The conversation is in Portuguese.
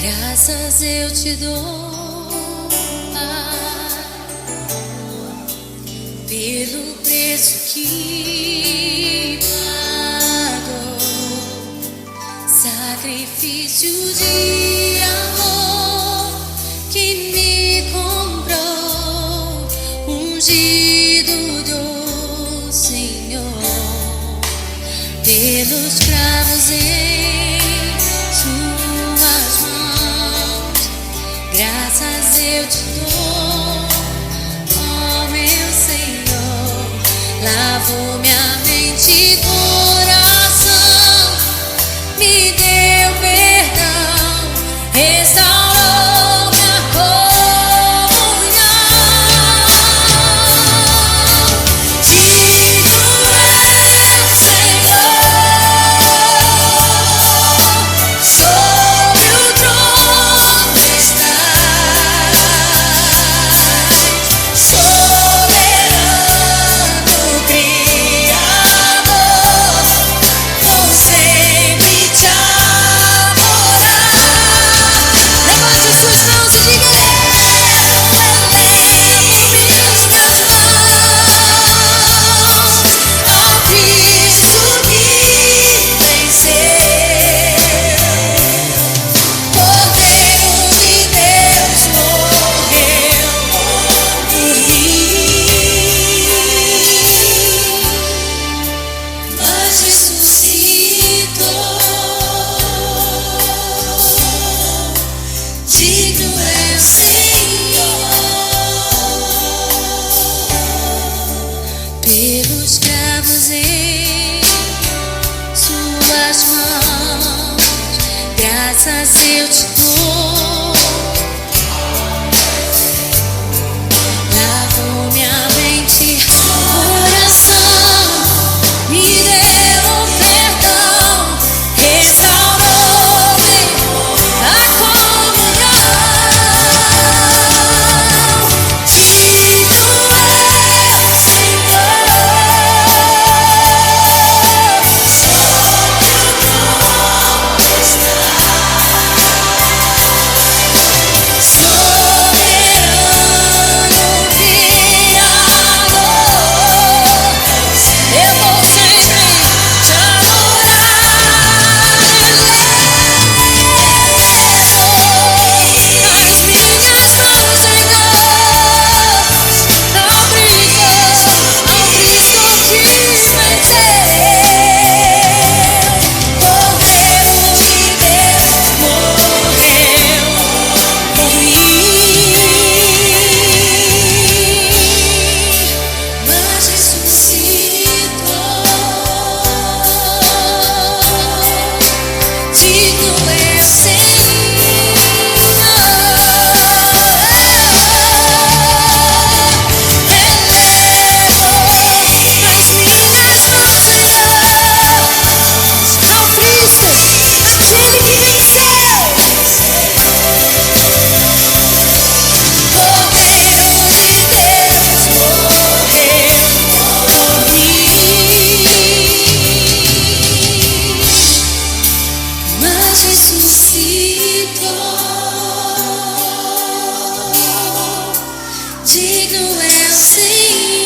Graças eu te dou, Pai, pelo preço que pagou, sacrifício de amor que me comprou, ungido do Senhor, pelos cravos em suas mãos. Graças eu te dou, ó meu Senhor. Lavou minha mente e coração, me deu perdão, restaurou minha comunhão. Digno é, Senhor, sobre o trono estás, soberano Criador, por sempre te adorar. Levante suas mãos e diga: elevo minhas mãos ao Cristo que venceu. Cordeiro de Deus morreu por mim, mas ressuscitou. Digno é o Senhor, pelos cravos em suas mãos. Graças eu te dou, lavou minha mente, coração, me deu perdão, restaurou a comunhão. Digno é o Senhor, sobre o trono estás, soberano Criador, eu vou sempre te adorar. As minhas mãos em Deus, ao Cristo que venceu. Cordeiro de Deus morreu por mim, mas ressuscitou. Digno é o Senhor, elevo as minhas mãos em Deus, ao Cristo, aquele que venceu. Cordeiro de Deus morreu por mim, mas ressuscitou. Digno é o Senhor.